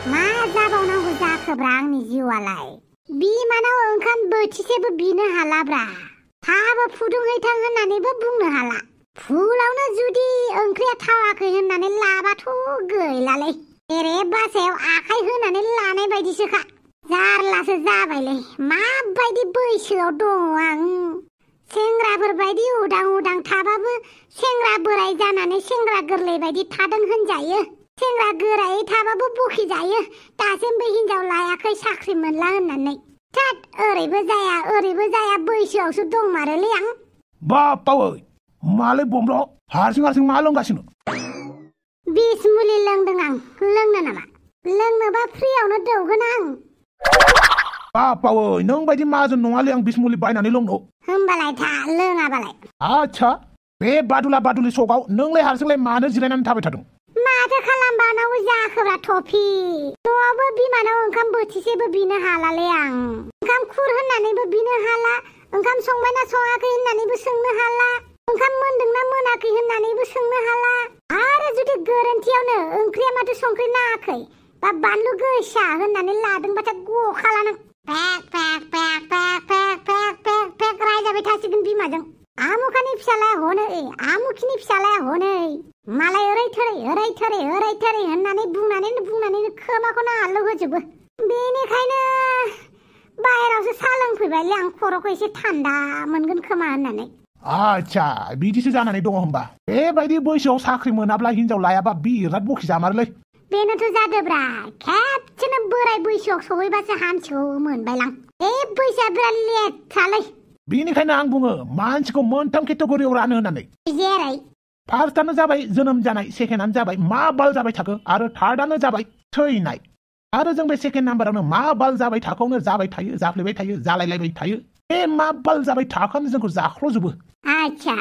मा जाबावनांगौ जाखोब्रा आंनि जिउआलाय बिमानाव ओंखाम बोथिसेबो बिनो हालाब्रा थाबो फुदुंहैथां होननानैबो बुंनो हाला फुलावनो जुदि ओंख्रिया थावाखै होननानै लाबाथ' गैलालै एरे बासायाव आखाइ होनानै लानाय बायदिसोखा जारलासो जाबायलै माबायदि बैसोआव दङ आं सेंग्राफोर बायदि उदां उदां थाबाबो सेंग्रा बोराय जानानै सेंग्रा गोरलै बायदि थादों होनजायो सेंग्रा गोरायै थाबाबो बखिजायो दासिमबो हिनजाव लायाखै साख्रि मोनला होननानै थाद ओरैबो जाया बैसोआवसो दंमारोलै आं बापावै मालै बमब्र हारसिं मा लोंगासिनो बिस मुलि लोंदों आं लोंनो नामा लोंनोबा फ्रियावनो दौगोन आं बापावै नों बायदि माजों नङालै आं बिस मुलि बायनानै लोंनो होमबालाय था लोङाबालाय आच्छा बे बादुला सगाव नोंलाय हारसिंलाय मानो जिरायनानै थाबाय थादों माथो खालामबावनांगौ जाखोब्रा टफि न'आवबो बिमानाव ओंखाम बोथिसेबो बिनो हालालै आं ओंखाम खुर होननानैबो बिनो हाला ओंखाम संबायना सङाखै होननानैबो सोंनो हाला ओंखाम मोनदोंना मोनाखै होननानैबो सोंनो हाला आरो जुदि गोरोन्थियावनो ओंख्रिया माथो संख्रि नाङाखै बा बानलु गोसा होननानै लादोंबाथाय गखाला नों पेक रायजाबाय थासिगोन बिमाजों आमुखानि फिसालाया हनै आमुखिनि फिसालाया हनै मालाय ओरै थोरै होननानै बुंनानैनो खोमाखौनो आलौ होजोबो बेनिखायनो बाहेरावसो सा लोंफैबायलै आं खर'खौ एसे थान्दा मोनगोन खोमा होननानै आच्छा बिदिसो जानानै दङ होमबा बेबायदि बैसोआव साख्रि मोनाब्ला हिनजाव लायाबा बिराद बखिजामारोलै बेनोथ' जादोब्रा खेबसेनो बोराय बैसोआव सहैबासो हामसिगौ मोनबायलां बे बैसोआ बिराद लेथ्रालै बेनिखायनो आं बुङो मानसिखौ मोनथाम केटेगरियाव रानो होननानै जेरै फार्स्टआनो जाबाय जोनोम जानाय सेकेन्डआनो जाबाय मा बाल जाबाय थाखो आरो थार्डआनो जाबाय थैनाय आरो जों बे सेकेन्ड नाम्बारावनो मा बाल जाबाय थाखोआवनो जाबाय थायो जाफ्लेबाय थायो जालायलायबाय थायो बे मा बाल जाबाय थाखोआनो जोंखौ जाख्ल'जोबो आच्छा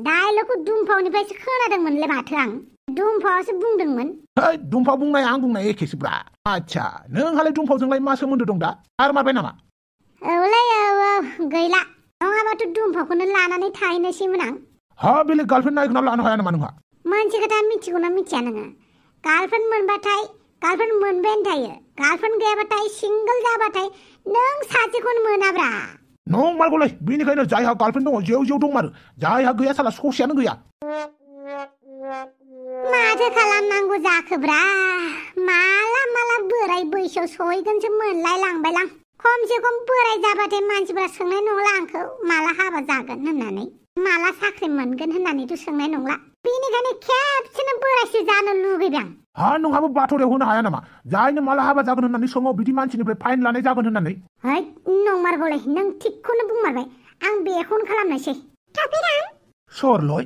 डायलगखौ दुमफावनिफ्रायसो खोनादोंमोनलै माथो आं दुमफावसो बुंदोंमोन दुमफाव बुंनाय आं बुंनाय एखेसोब्रा आच्छा नोंहालाय दुमफावजोंलाय मा सोमोन्दो दं दा आरो मारबाय नामा औलै औ गैला नङाबाथ' दुमफावखौनो लानानै थाहैनोसैमोन आं हा बेलेग गार्लफ्रेन्ड नायगोना लानो हाया नामा नोंहा मोनसे खोथा मिथिगौना मिथिया नोङो गार्लफ्रेन्ड मोनबाथाय गार्लफ्रेन्ड मोनबायानो थायो गार्लफ्रेन्ड गैयाबाथाय सिंगोल जाबाथाय नों सासेखौनो मोनाब्रा नंमारगौलै बेनिखायनो जायहा गार्लफ्रेन्ड दङ जेव दंमारो जायहा गैया साला ससेयानो गैया माथो खालामनांगौ जाखोब्रा माला बोराय बैसोआव सहैगोनसो मोनलाय लांबायलां खमसे खम बोराय जाबाथाय मानसिफ्रा सोंनाय नंला आंखौ माला हाबा जागोन होननानै माला साख्रि मोनगोन होननानैथ' सोंनाय नंला बेनिखायनो खेबसेनो बोरायसो जानो लुगैबाय हा नोंहाबो बाथ'रियाव होनो हाया नामा जायनो माला हाबा जागोन होननानै सोङो बिदि मानसिनिफ्राय फाइन लानाय जागोन होननानै है नंमारगौलै नों थिगखौनो बुंमारबाय आं बेखौनो खालामनोसै सोरलय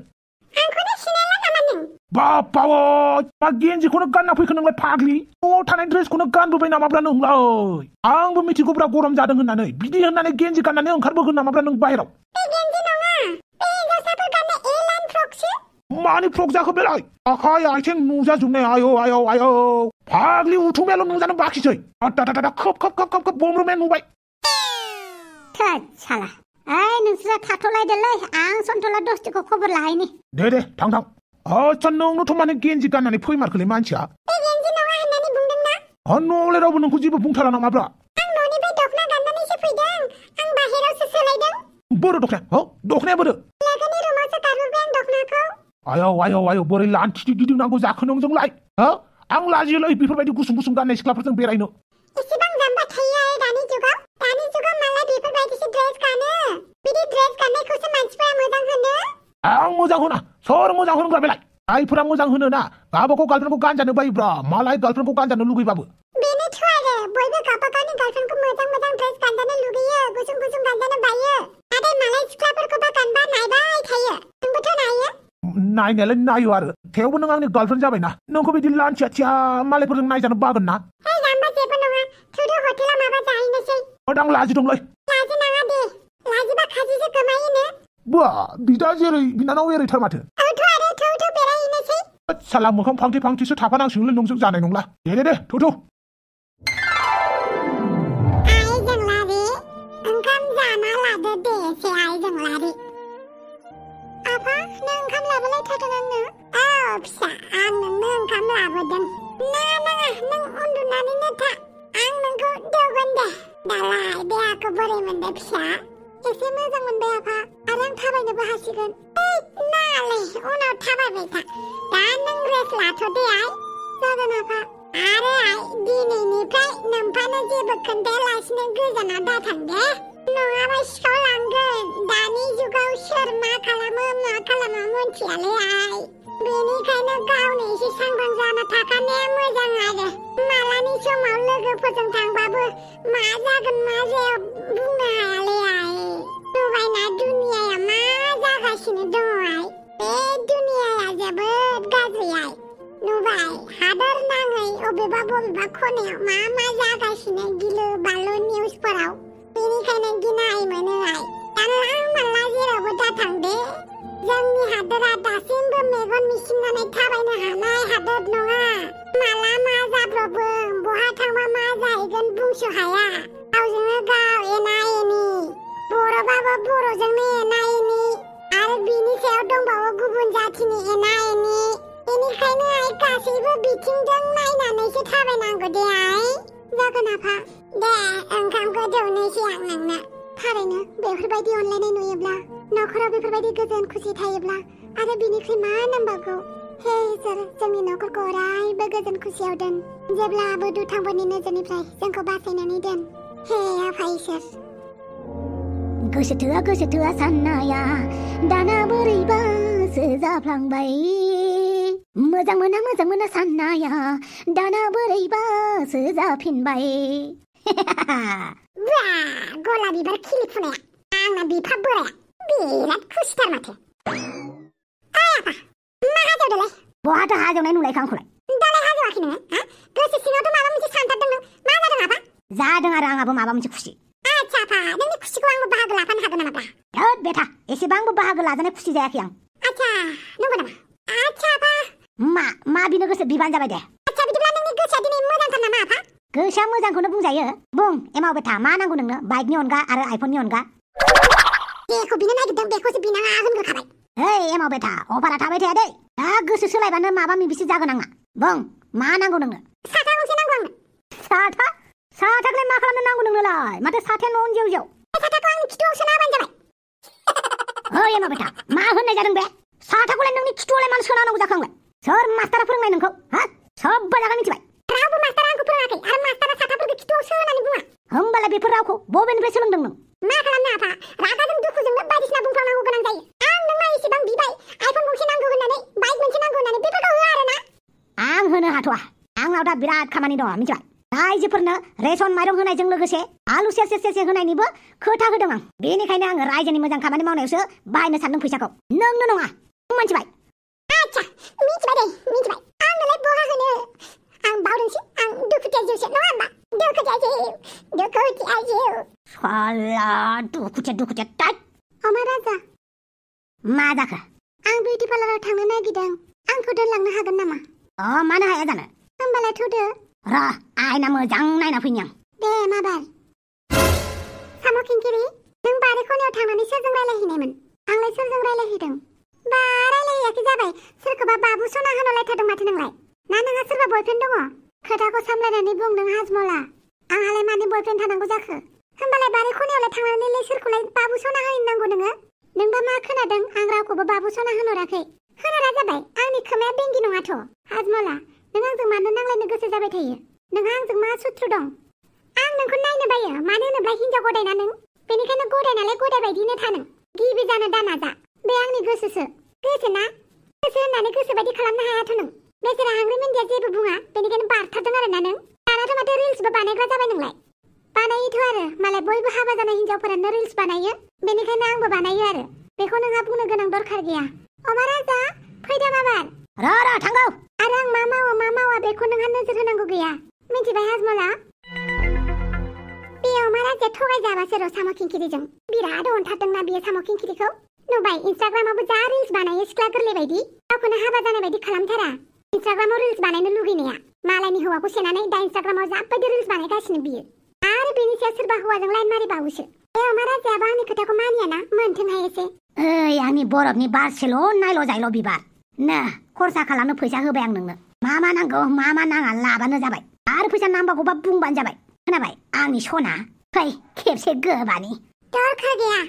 आंखौनो सिनायला नामा नों बापावै मा गेन्जिखौनो गानना फैखो नोंलाय फाग्लि न'आव थानाय ड्रेसखौनो गानबोबाय नामाब्रा नोंलाय आंबो मिथिगौब्रा गरम जादों होननानै बिदि होननानै गेन्जि गाननानै ओंखारबोगोन नामाब्रा नों बाहेराव बे गेन्जि नङा बे हिनजावसाफोर गाननाय एलाइन फ्रकसो मानि फ्रक जाखो बेलाय आखाइ आथिं नुजाजोबनाय आयौ फाग्लि उथुमायाल' नुजानो बाखिसै खोब बमरुमाया नुबाय थोद साला ओइ नोंसोरा थाथ'लायदोलै आं सन्थला दस्तिखौ खबर लाहैनि दे थां आच्छा नोंनोथ' माने गेन्जि गाननानै फैमारखोलै मानसिया बे गेन्जि नङा होननानै बुंदोंना न'आवलाय रावबो नोंखौ जेबो बुंथारा नामाब्रा आं न'निफ्राय दखना गाननानैसो फैदों आं बाहेरावसो सोलायदों बोरो दखनाया बोरो लोगोनि रुमावसो गारबोबाय आं दखनाखौ आयौ बोरै लान्थि गिदिंनांगौ जाखो नोंजोंलाय आं लाजियोलै बेफोरबायदि गुसुं गाननाय सिख्लाफोरजों बेरायनो इसेबां जाम्बा थायो दानि जुगाव मालाय बेफोरबायदिसो ड्रेस गानो बिदि ड्रेस गाननायखौसो मानसिफोरा मोजां होनो आं मोजां होना सोर मोजां होनग्रा बेलाय जायफोरा मोजां होनो ना गावबागाव गार्लफ्रेन्डखौ गानजानो बायोब्रा मालाय गार्लफ्रेन्डखौ गानजानो लुगैबाबो बेनोथ' आरो बयबो गावबा गावनि गार्लफ्रेन्डखौ मोजां ड्रेस गानजानो लुगैयो गुसुं गानजानो बायो नाथाय मालाय सिख्लाफोरखौबा गानबा नायबाय थायो नोंबोथ' नायो नायनायालाय नायो आरो थेवबो नों आंनि गार्लफ्रेन्ड जाबायना नोंखौ बिदि लान्थिया मालायफोरजों नायजानो बागोन ना जाम्बा जेबो नङा थुदो हटेलाव माबा जाहैनोसै आं लाजिदोंलै लाजि नाङा दे लाजिबा खाजिसो गोमायोनो बा बिदा जेरै बिनानाव एरैथार माथो औथ' आरो थौ बेरायहैनोसै साला मोखां फांथेसो थाफानांसिगोनलै नोंजों जानाय नंला दे थौ आइजोंलारि ओंखाम जाना लादो दे एसे आइजोंलारि आफा नों ओंखाम लाबोलाय थादों आंनो औ फिसा आं नोंनो ओंखाम लाबोदों नाङा नों उन्दुनानैनो था आं नोंखौ दौगोन दे दालाय देहाखौ बोरै मोनदों फिसा एसे मोजां मोनबाय आफा आरो आं थाबायनोबो हासिगोन नालाय उनाव थाबायबाय था दा नों रेस्ट लाथ'दे आइ जागोन आफा आरो आइ दिनैनिफ्राय नोम्फानो जेबो खोन्थायालासिनो गोजानाव दाथां दे नङाबा सिखाव लांगोन दानि जुगाव सोर मा खालामो मोनथियालै आइ बेनिखायनो गावनो एसे सांग्रां जाना थाखानाया मोजां आरो मालानि समाव लोगोफोरजों थांबाबो मा जागोन मा जाया बुंनो हायालै आइ नुबायना दुनियाया मा जागासिनो दङ आइ बे दुनियाया जोबोद गाज्रि आइ नुबाय हादर नाङै बबेबा खनायाव मा जागासिनो गिलु बालु निउसफोराव बेनिखायनो गिनाय मोनो आइ जानला मानला जेरावबो दाथां दे जोंनि हादरा दासिमबो मेगन मिसिंनानै थाबायनो हानाय हादर नङा माला मा जाब्रबो बहा थांबा मा जाहैगोन बुंस' हाया गावजोंनो गाव एना एनि बर'बाबो बर'जोंनो एना एनि आरो बिनि सायाव दंबावो गुबुन जाथिनि एना एनि बेनिखायनो आइ गासैबो बिथिंजों नायनानैसो थाबायनांगौ दे आइ जागोन आफा दे ओंखामखौ दौनोसै आं नोंनो थारैनो बेफोरबायदि अनलायनाय नुयोब्ला न'खराव बेफोरबायदि गोजोन खुसि थायोब्ला आरो बिनिख्रुइ मा नांबावगौ हे इसोर जोंनि न'खरखौ अरायबो गोजोन खुसियाव दोन जेब्लाबो दुथांफोरनि नोजोरनिफ्राय जोंखौ बासायनानै दोन हे आफा इसोर गोसो थोआ साननाया दाना बोरैबासो जाफ्लांबाय मोजां मोना साननाया दाना बोरैबासो जाफिनबाय गला बिबार खिलिफुनाया आंना बिफा बोराया बिराद खुसिथार माथो आफा मा हाजौदोलाय बहाथो हाजौनाय नुलायखो आंखौलाय दालाय हाजौआखै नोङो गोसो सिङावथ' माबा मोनसे सानथारदों नों मा जादों आफा जादों आरो आंहाबो माबा मोनसे खुसि आच्छा आफा नोंनि खुसिखौ आंबो बाहागो लाफानो हागोन नामा होद बेथा एसेबांबो बाहागो लाजानाय खुसि जायाखै आं आच्छा नंगौ नामा आच्छा आफा मा बिनो गोसो बिबान जाबाय दे आच्छा बिदिब्ला नोंनि गोसोआ दिनै मोजांथार नामा आफा गोसोआ मोजांखौनो बुंजायो बुं एमाव बेथा मा नांगौ नोंनो बाइकनि अनगा आरो आइफननि अनगा जेखौ बिनो नागिरदों बेखौसो बिनाङा होनग्रोखाबाय ओइ एमाव बेथा अफारा थाबाय थाया दै दा गोसो सोलायबानो माबा मिबिसो जागोन आंना बुं मा नांगौ नोंनो साथा गंसे नांगौ आंनो साथाखौलाय मा खालामनो नांगौ नोंनोलाय माथो साथाया न'आवनो जेव जेव साथाखौ आंनि खिथुआव सोना होबानो जाबाय ओइ एमाव बेथा मा होननाय जादों बे साथाखौलाय नोंनि खिथुआवलाय मानो सोना होनांगौ जाखो आंलाय सोर मास्टारा फोरोंनाय नोंखौ हा सबबो जागा मिथिबाय रावबो मास्टारा आंखौ फोरोङाखै आरो मास्टारा साथाफोरखौ खिथुआव सो होननानै बुङा होमबालाय बेफोर रावखौ बबेनिफ्राय सोलोंदों नों मा खालामनो आफा रागाजों दुखुजोंनो बायदिसिना बुंफ्लांनांगौ गोनां जायो आं नोंनाव एसेबां बिबाय आइफन गंसे नांगौ होननानै बाइक मोनसे नांगौ होननानै बेफोरखौ होआ आरोना आं होनो हाथ'आ आंनाव दा बिराद खामानि दङ मिथिबाय रायजोफोरनो रेसन माइरं होनायजों लोगोसे आलु सेरसे होनायनिबो खोथा होदों आं बेनिखायनो आङो रायजोनि मोजां खामानि मावनायावसो बाहायनो सानदों फैसाखौ नोंनो नङा मिथिबाय आच्छा मिथिबाय दे मिथिबाय आंनोलाय बहा होनो आं बावदोंसै आं दुखुथिया जिउसो नङा होमबा दुखुथिया जिउ साला दुखुथिया टाइट अमा राजा मा जाखो आं बिउटि पार्लाराव थांनो नागिरदों आंखौ दोनलांनो हागोन नामा मानो हाया जानो होमबालाय थौदो र' आइना मोजां नायना फैनि आं दे माबार साम' खिंखिरि नों बारि खनायाव थांनानै सोरजों रायलायहैनायमोन आंलाय सोरजों रायलायहैदों बा रायलायहैयाखै जाबाय सोरखौबा बाबु सना होनलायथारदों माथो नोंलाय ना नोंहा सोरबा बयफ्रेन्ड दङ खोथाखौ सामलायनानै बुंदों हाजमला आंहालाय मानो बयफ्रेन्ड थानांगौ जाखो होमबालाय बारि खनायावलाय थांनानैलाय सोरखौलाय बाबु सना होननांगौ नोङो नोंबा मा खोनादों आं रावखौबो बाबु सना होनहराखै होनहरा जाबाय आंनि खोमाया बेंगि नङाथ' हाजमला नों आंजों मानो नांलायनो गोसो जाबाय थायो नोंहा आंजों मा सुथ्रु दं आं नोंखौ नायनो बायो मानो होनोब्ला हिनजाव गदायना नों बेनिखायनो गदायनालाय गदाय बायदिनो था नों गिबि जानो दानाजा बे आंनि गोसोसो गोसोना गोसो होननानै गोसो बायदि खालामनो हायाथ' नों बेसेरा हांग्रि मेन्दिया जेबो बुङा बेनिखायनो बारथारदों आरोना नों दानाथ' माथो रिल्सबो बानायग्रा जाबाय नोंलाय बानायोथ' आरो मालाय बयबो हाबा जानाय हिनजावफोरानो रिल्स बानायो बेनिखायनो आंबो बानायो आरो बेखौ नोंहा बुंनो गोनां दरखार गैया अमा राजा फैदो माबार र' थांगौ आरो आं मा मावा बेखौ नोंहा नोजोर होनांगौ गैया मिथिबाय हाजमला बे अमा राजाया थगायजाबासो र' साम' खिंखिरिजों बिराद अनथारदोंना बियो साम' खिंखिरिखौ नुबाय इन्स्टाग्रामावबो जा रिल्स बानायो सिख्ला गोरलै बायदि गावखौनो हाबा जानाय बायदि खालामथारा इन्स्टाग्रामाव रिल्स बानायनो लुगैनाया मालायनि हौवाखौ सेनानै दा इन्स्टाग्रामाव जाबायदि रिल्स बानायगासिनो बियो आरो बेनि सायाव सोरबा हौवाजों लाइन मारिबावोसो बे अमा राजायाबो आंनि खोथाखौ मानियाना मोनथोंहाय एसे ओइ आंनि बरफनि बारसेल' नायल' जायल' बिबार ना खरसा खालामनो फैसा होबाय आं नोंनो मा नांगौ मा नाङा लाबानो जाबाय आरो फैसा नांबावगौबा बुंबानो जाबाय खोनाबाय आंनि सना फै खेबसे गोबानि दरखार गैया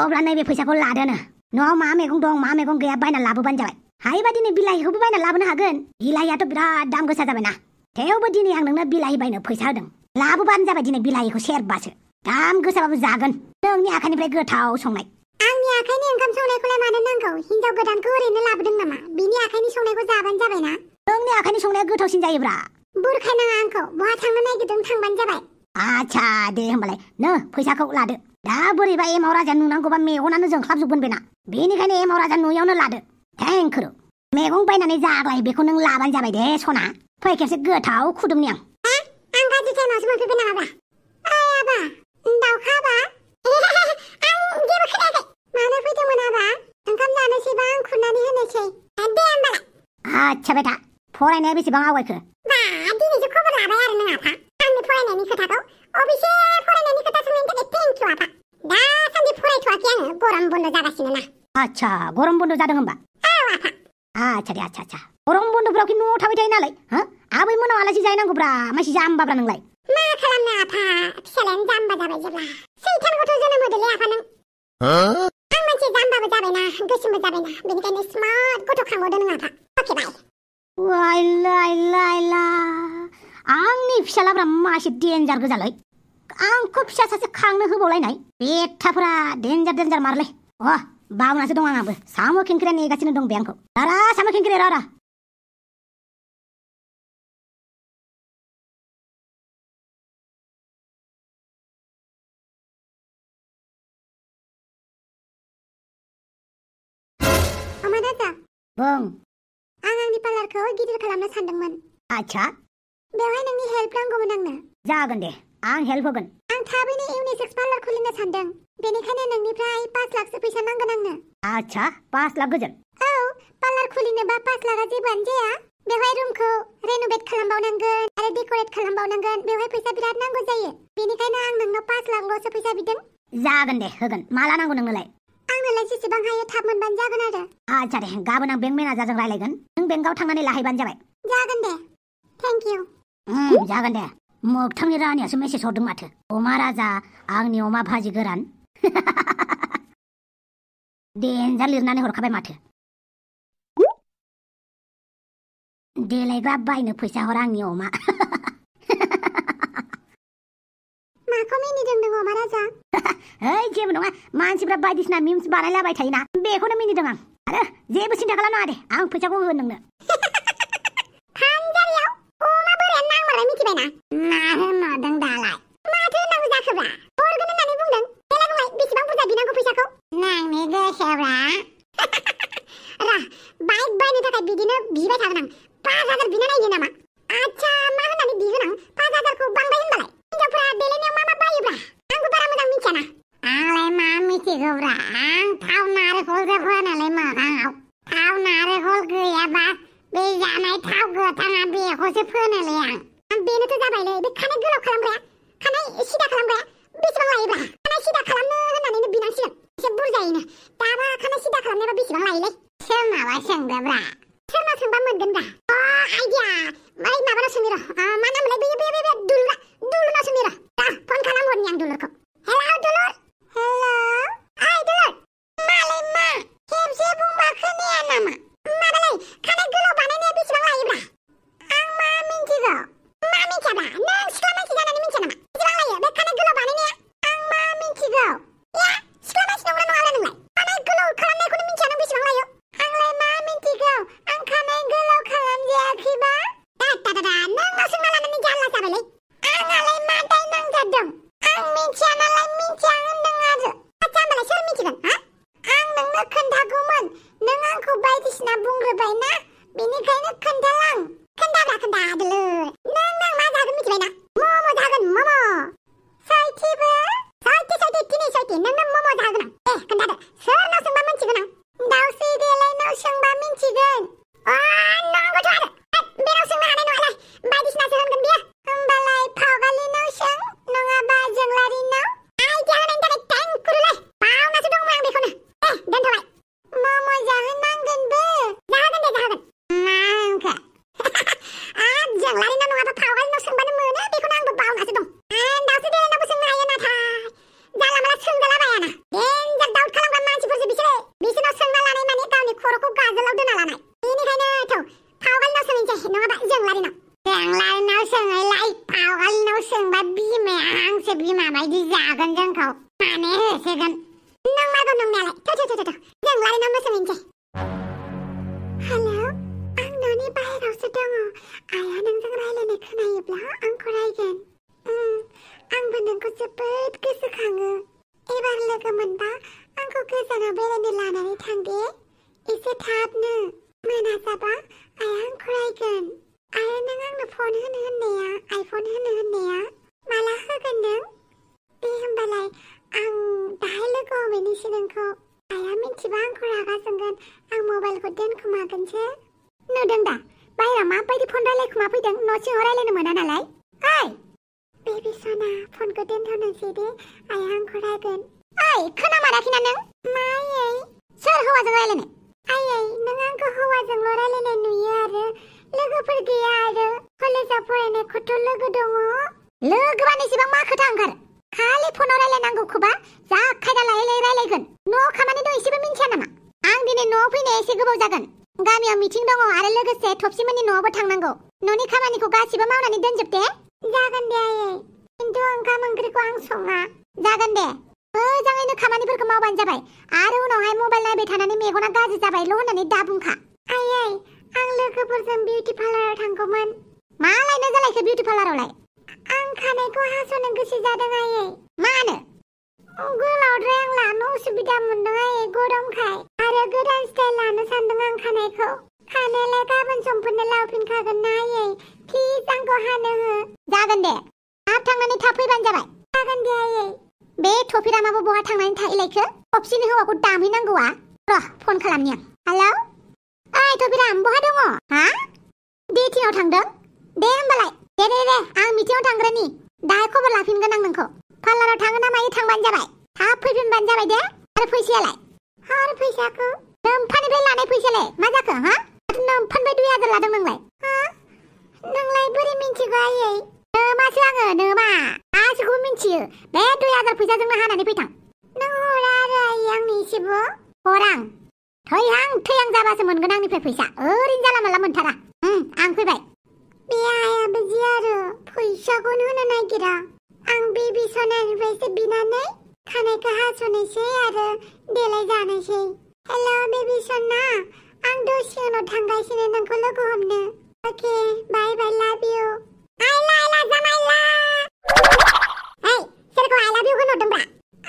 अब्ला नैबे फैसाखौ लादोनो न'आव मा मैगं दं मा मैगं गैया बायना लाबोबानो जाबाय हायोबा दिनै बिलाहिखौबो बायना लाबोनो हागोन बिलाहियाथ' बिराद दाम गोसा जाबायना थेवबो दिनै आं नोंनो बिलाहि बायनो फैसा होदों लाबोबानो जाबाय दिनै बिलाहिखौ सेरबासो दाम गोसाबाबो जागोन नोंनि आखाइनिफ्राय गोथाव संनाय आंनि आखाइनि ओंखाम संनायखौलाय मानो नांगौ हिनजाव गोदानखौ ओरैनो लाबोदों नामा बिनि आखाइनि संनायखौ जाबानो जाबायना नोंनि आखाइनि संनाया गोथावसिन जायोब्रा बुरखायनाङा आंखौ बहा थांनो नागिरदों थांबानो जाबाय आच्छा दे होमबालाय नो फैसाखौ लादो दा बोरैबा एमाव राजा नुनांगौबा मेगनानो जोंख्लाबजोबगोन बेना बेनिखायनो एमाव राजा नुयावनो लादो थेंक्रु मैगं बायनानै जाग्लाय बेखौ नों लाबानो जाबाय दे सना फै खेबसे गोथाव खुदुमनि आं गाज्रि टाइमावसो मोनफैबाय नामाब्रा आबा दाउखा आबा आं जेबो खोनायाखै मानो फैदोंमोन आबा ओंखाम जानोसैबा आं खुरनानै होनोसै दे होमबालाय आच्छा बेटा फरायनाया बेसेबां आवगायखो बा दिनैसो खबर लाबाय आरो नों आफा आंनि फरायनायनि खोथाखौ अबेसे फरायनायनि खोथा सोंनायनि थाखाय थेंक इउ आफा दासान्दि फरायथ'वाखै आङो गरम बन्द जागासिनो ना आच्छा गरम बन्द जादों होमबा औ आफा आच्छा दे आच्छा गरम बन्दफोराव कि न'आव थाबाय थायो नालाय हो आबै मोनाव आलासि जाहैनांगौब्रा मानसि जाम्बाब्रा नोंलाय मा खालामनो आफा फिसालायानो जाम्बा जाबाय जेब्ला सैथान गथ' जोनोम होदोलै आफा नों आं मानसि जाम्बाबो जाबायना गोसोमबो जाबायना बेनिखायनो स्मार्ट गथ' खांबावदो नों आफा अके बाय वाइला आंनि फिसालाफ्रा मासे डेन्जार गोजालै आंखौ फिसा सासे खांनो होबावलायनाय बेथाफोरा डेन्जार मारलै बावनासो दं आंहाबो साम' खिंख्रिया नेगासिनो दं बे आंखौ रा साम' खिंख्रि रा बुं आं आंनि पार्लारखौ गिदिर खालामनो सानदोंमोन आच्छा बेवहाय नोंनि हेल्प नांगौमोन आंनो जागोन दे आं हेल्प होगोन आं थाबैनो इउनिसेक्स पार्लार खुलिनो सानदों बेनिखायनो नोंनिफ्राय 5 लाखसो फैसा नांगोन आंनो आच्छा 5 लाख गोजोन औ पार्लार खुलिनोबा 5 लाखा जेबोआनो जाया बेवहाय रुमखौ रेनोवेट खालामबावनांगोन आरो डेक'रेट खालामबावनांगोन बेवहाय फैसा बिराद नांगौ जायो बेनिखायनो आं नोंनाव 5 लाखल'सो फैसा बिदों जागोन दे होगोन माला नांगौ नोंनोलाय आंनोलाय जेसेबां हायो थाब मोनबानो जागोन आरो आच्छा दे गाबोन आं बेंक मेनेजारजों रायलायगोन नों बेंकआव थांनानै लाहैबानो जाबाय जागोन दे थेंक इउ जागोन दे मोगथांनि रानियासो मेसेज हरदों माथो अमा राजा आंनि अमा भाजि गोरान डेन्जार लिरनानै हरखाबाय माथो देलायग्रा बायनो फैसा हर आंनि अमा माखौ मिनिदों नों अमा राजा ओइ जेबो नङा मानसिफ्रा बायदिसिना मिम्स बानायलाबाय थायोना बेखौनो मिनिदों आं आरो जेबो सिन्था खालामनाङा दे आं फैसाखौ होगोन नोंनो खानजारियाव अमा बोराया नांमारबाय मिथिबायना मा होनहरदों दालाय माथो होननांगौ जाखोब्रा हरगोन होननानै बुंदों देलाय बुंलाय बेसेबां बुरजा बिनांगौ फैसाखौ नांनो गोसोब्रा रा बाइक बायनो थाखाय बिदिनो बिबाय थागोन आं 5000 बिना नायनो नामा आच्छा मा होननानै बिगोन आं 5000खौ बांबाय होनबालाय हिनजावफ्रा देलायनायाव मा बायोब्रा आंबो बारा मोजां मिथियाना आंलाय मा मिथिगौब्रा आं थाव नारेंखलसो फोनोलै मोखाङाव थाव नारेंखल गैयाबा बे जानाय थाव गोथाङा बेखौसो फोनोलै आं बेनोथ' जाबायलै बे खानाय गोलाव खालामग्राया खानाय सिदा खालामग्राया बेसेबां लायोब्रा खानाय सिदा खालामनो होननानैनो बिनांसिगोन एसे बुरजायैनो दाबा खानाय सिदा खालामनायाबा बेसेबां लायोलै सोरनाबा सोंदोब्रा सोरनाव सोंबा मोनगोनब्रा आइडिया ओइ माबानाव सोंनि र' मा नामलाय बे दुलुनाव सोंनि र' फन खालामहरनि आं दुलुरखौ हेलौ दुलुर हेलौ ओइ दुलुर मालाय मा खेबसे बुंबा खोनाया नामा माबालाय खानाय गोलाव बानायनाया बेसेबां लायोब्रा आं मा मिन्थिगौ मा मिन्थियाब्रा नों सिख्ला मानसि जानानै मिन्थिया नामा बेसेबां लायो बे खानाय गोलाव बानायनाया आं मा मिन्थिगौ या सिख्ला मानसि नंगौना नङाब्रा नोंलाय खानाय गोलाव खालामनायखौनो मिन्थिया नों बेसेबां लायो आंलाय मा मिन्थिगौ आं खानाय गोलाव खालामजायाखैबा दा नोंनाव सोंना सोंबा बिमाया हांसो बिमा बायदि जागोन जोंखौ माने होसोगोन नंमारगौ नंनायालाय थ' जों रायलायना मोसाहैनोसै हेलौ आं न'नि बाहेरावसो दङ आइया नोंजों रायलायनाय खोनायोब्ला आंखौ रायगोन आंबो नोंखौ जोबोद गोसोखाङो एबार लोगो मोनबा आंखौ गोजानाव बेरायनो लानानै थां दे एसे थाबनो मोना जाबा आइया आंखौ रायगोन आरो नों आंनो फन होनो होननाया आइफन होनो होननाया माला होगोन नों दे होमबालाय आं दाहाय लोगो हमहैनोसै नोंखौ आइया मिन्थिबा आंखौ रागा जोंगोन आं मबाइलखौ दोनखोमागोनसो नुदों दा बाहेरा माबायदि फन रायलायखोमाफैदों न' सिङाव रायलायनो मोना नालाय ओइ बेबि सना फनखौ दोनथ'नोसै दे आइया आंखौ रायगोन ओइ खोनामाराखैना नों मायै सोर हौवाजों रायलायनाय आयै नों आंखौ हौवाजोंल' रायलायनाय नुयो आरो लोगोफोर गैया आरो कलेजाव फरायनाय खथ' लोगो दङ लोगोबानो एसेबां मा खोथा ओंखारो खालि फनाव रायलायनांगौखौबा जा खायदा लायै रायलायगोन न'आव खामानि दं एसेबो मिन्थिया नामा आं दिनै न'आव फैनाया एसे गोबाव जागोन गामियाव मिटिं दङ आरो लोगोसे थबसिमोननि न'आवबो थांनांगौ न'नि खामानिखौ गासिबो मावनानै दोनजोब दे जागोन दे आयै खिन्थु ओंखाम ओंख्रिखौ आं सङा जागोन दे मोजाङैनो खामानिफोरखौ मावबानो जाबाय आरो उनावहाय मबाइल नायबाय थानानै मेगना गाज्रि जाबायल' होननानै दा बुंखा आयै आं लोगोफोरजों बिउटि पार्लाराव थांगौमोन मा लायनो जालायखो बिउटि पार्लारावलाय आं खानायखौ हास'नो गोसो जादों आयै मानो गोलावद्राय आं लानो उसुबिदा मोनदों आयै गरमखाय आरो गोदान स्टाइल लानो सानदों आं खानायखौ खानायालाय गाबोन समफोरनो लावफिनखागोन ना आयै प्लिज आंखौ हानो हो जागोन दे थाब थांनानै थाब फैबानो जाबाय जागोन दे आयै बे थफिरामाबो बहा थांनानै थाहैलायखो थबसिनि हौवाखौ दामहैनांगौआ र' फन खालामनि आं हेलौ ओइ थफिराम बहा दङ हा डेटिंआव थांदों दे होमबालाय दे आं मिटिंआव थांग्रोनि दाहाय खबर लाफिनगोन आं नोंखौ पार्लाराव थाङो ना मायो थांबानो जाबाय थाब फैफिनबानो जाबाय दे आरो फैसायालाय आरो फैसाखौ नोम्फानिफ्राय लानाय फैसालाय मा जाखो हा नोम्फानिफ्राय 2000 लादों नोंलाय हा नोंलाय बोरै मिन्थिगौ आयै नोमासो आङो नोमा गासिखौबो मिन्थियो बे 2000 फैसाजोंनो हानानै फैथां नों हरा आरो आयै आंनो एसेबो हरां थैहां जाबासो मोनगोन आंनिफ्राय फैसा ओरैनो जाला माला मोनथारा आं फैबाय बे आइयाबो जि आरो फैसाखौनो होनो नागिरा आं बेबि सनानिफ्रायसो बिनानै खानायखौ हास'नोसै आरो देलाय जानोसै हेलौ बेबि सना आं दसे उनाव थांगासिनो नोंखौ लोगो हमनो अके बाय बाय लाभ इउ आइला जामाइला ओइ सोरखौ आइ लाभ इउ होनहरदोंब्रा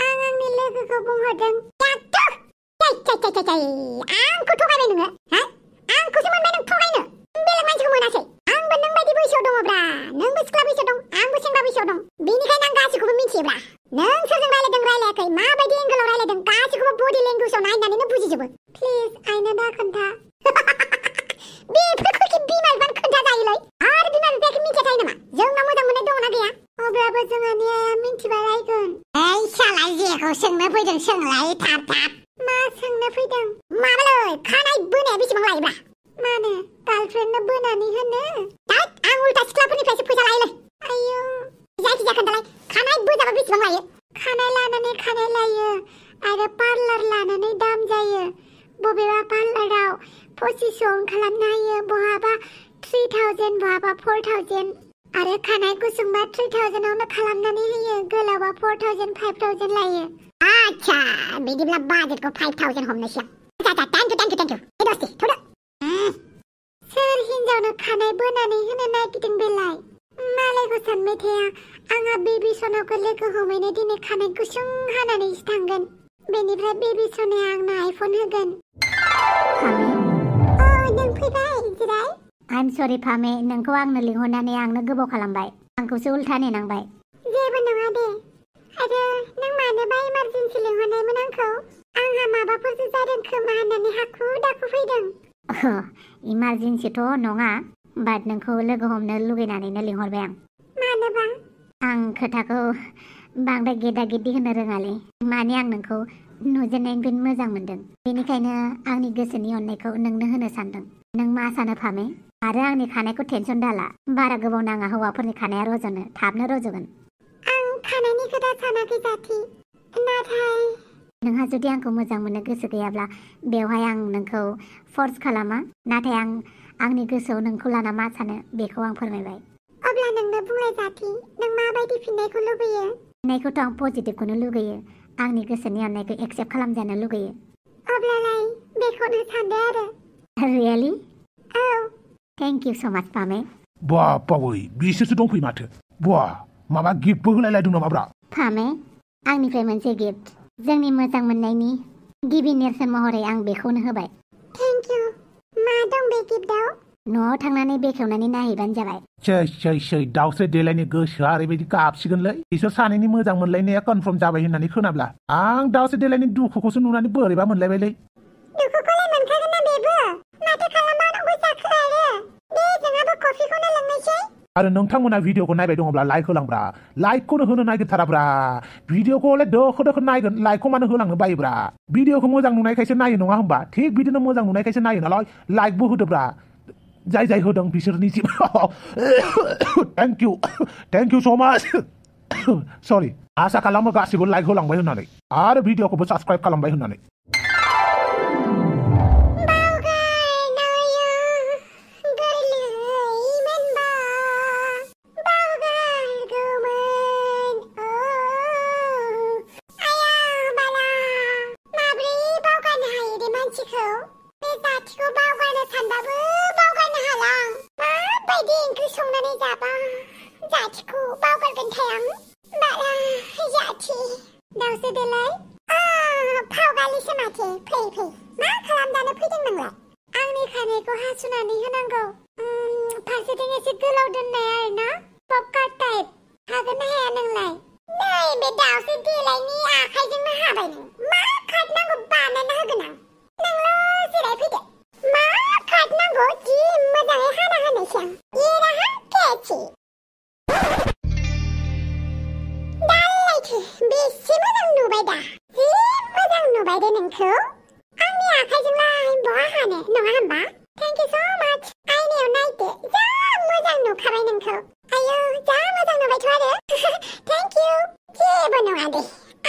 आं आंनि लोगोखौ बुंहरदों आंखौ थगायबाय नोङो हा आंखौसो मोनबाय नों थगायनो बेलेग मानसिखौ मोनासै आंबो नों बायदि बैसोआव दङब्रा नोंबो सिख्ला बैसोआव दं आंबो सेंग्रा बैसोआव दं बेनिखायनो आं गासिखौबो मिथियोब्रा नों सोरजों रायलायदों रायलायाखै माबायदि एंगोलाव रायलायदों गासिखौबो बडि लेंगुवेजाव नायनानैनो बुजिजोबो प्लिज आइनो दा खोन्था बेफोरखौ कि बिमा बिफानो खोन्था जायोलै आरो बिमा बिफाया मिथिया थायो नामा जोंनाव मोजां मोननाय दंना गैया अब्लाबो जोंहानि आइया मिथिबा रायगोन ओइ साला जेखौ सोंनो फैदों सोंलाय थाब मा सोंनो फैदों माबालै खानाय बोनाया बेसेबां लायोब्रा मानो गार्लफ्रेन्डनो बोनानै होनो आं उल्टा सिख्लाफोरनिफ्रायसो फैसा लायोलै आयौ जायखिजाया खोन्थालाय खानाय बोजाबा बेसेबां लायो खानाय लानानै खानाय लायो आरो पार्लार लानानै दाम जायो बबेबा पार्लाराव 2500 खालामनो हायो बहाबा 3000 बहाबा 4000 आरो खानाय गुसुंबा 3000 आवनो खालामनानै होयो गोलावबा 4000 5000 लायो आच्छा बिदिब्ला बाजेटखौ 5000 हमनोसै आं थेंक इउ दस्ति थोदो सोर हिन्जावनो खानाय बोनानै होनो नागिरदों बेलाय मालायखौ सानबाय थाया आंहा बेबि सनाखौ लोगो हमैनो दिनै खानाय गुसुं हानानैसो थांगोन बेनिफ्राय बेबि सनाया आंनो आइफन होगोन फामे नों फैबाय जिराय आइम सरि फामे नोंखौ आंनो लिंहरनानै आंनो गोबाव खालामबाय आंखौसो उल्था नेनांबाय जेबो नङा दे आरो नों मानोबा इमारजेन्सि लिंहरनायमोन आंखौ आंहा माबाफोरसो जादों खोमा होननानै हाखु दाखु फैदों इमारजेन्सिथ' नङा बाट नोंखौ लोगो हमनो लुगैनानैनो लिंहरबाय आं मानोबा आं खोथाखौ बांद्राय गेदा गेदि होनो रोङालै माने आं नोंखौ नुजेननायनिफ्रायनो मोजां मोनदों बेनिखायनो आंनि गोसोनि अननायखौ नोंनो होनो सानदों नों मा सानो फामे आरो आंनि खानायखौ टेनसन दाला बारा गोबाव नाङा हौवाफोरनि खानाया रज'नो थाबनो रज'गोन आं खानायनि खोथा सानाखै जाथि नाथाय नोंहा जुदि आंखौ मोजां मोननो गोसो गैयाब्ला बेवहाय आं नोंखौ फर्स खालामा नाथाय आं आंनि गोसोआव नोंखौ लाना मा सानो बेखौ आं फोरमायबाय अब्ला नोंनो बुंलाय जाथि नों माबायदि फिननायखौ लुबैयो फिननायखौथ' आं पजिटिभखौनो लुगैयो आंनि गोसोनि अननायखौ एक्सेप्ट खालामजानो लुगैयो अब्लालाय बेखौनो सानदो आरो रियेलि औ थेंक इउ स' माच फामे बावै बिसोरसो दंफैयो माथो बा माबा गिफ्टबो होलायलायदों नामाब्रा फामे आंनिफ्राय मोनसे गिफ्ट जोंनि मोजां मोननायनि गिबि नेरसोन महरै आं बेखौनो होबाय थेंक इउ मा दं बे गिफ्टआव न'आव थांनानै बेखेवनानै नायहैबानो जाबाय सै दाउस्रि देलायनि गोसोआ ओरैबायदि गाबसिगोनलै बिसोर सानैनि मोजां मोनलायनाया कनफार्म जाबाय होननानै खोनाब्ला आं दाउस्रि देलायनि दुखुखौसो नुनानै बोरैबा मोनलायबायलै दुखुखौलाय मोनखागोन ना बेबो माथो खालामबावनांगौ जाखो आरो दे जोंहाबो कफिखौनो लोंनोसै आरो नोंथांमोना भिडिअखौ नायबाय दङब्ला लाइक होलांब्रा लाइकखौनो होनो नागिरथाराब्रा भिडिअखौ हले दोखो दोखो नायगोन लाइकखौ मानो होलांनो बायोब्रा भिडिअखौ मोजां नुनायखायसो नायो नङा होमबा थिग बिदिनो मोजां नुनायखायसो नायो नालाय लाइकबो होदोब्रा जाय होदों बिसोरनिसिम थेंक इउ स' माच सरि आसा खालामो गासिबो लाइक होलांबाय होननानै आरो भिडिअखौबो साबस्क्राइब खालामबाय होननानै हासुनानै होनांगौ फारसेथिं एसे गोलाव दोननाय आरोना पपकार्न टाइप हागोन ना हाया नोंलाय नै बे दाउस्रि देलायनि आखाइजोंनो हाबाय नों मा काट नांगौ बानायना होगोन आं नोंल' जिरायफैदो मा काट नांगौ जि मोजाङै हाना होनोसै आं एराहा केसि दालायथो बेसे मोजां नुबाय दा जि मोजां नुबाय दे नोंखौ आंनि आखाइजोंलाय बहा हानो नङा होमबा थेंक इउ स' माच आयनायाव नायदो जा मोजां नुखाबाय नोंखौ आयौ जा मोजां नुबायथ' आरो थेंक इउ जेबो नङा दे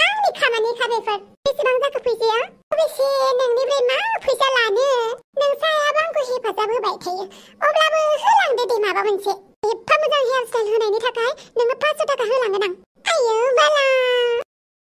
आंनि खामानिखा बेफोर बेसेबां जाखो फैसाया बेसे नोंनिफ्राय मा फैसा लानो नों सायाबो आंखौ हेफाजाब होबाय थायो अब्लाबो होलांदो दे माबा मोनसे एफा मोजां हेयार स्टाइल होनायनि थाखाय नोंनो 500 थाखा होलांगोन आं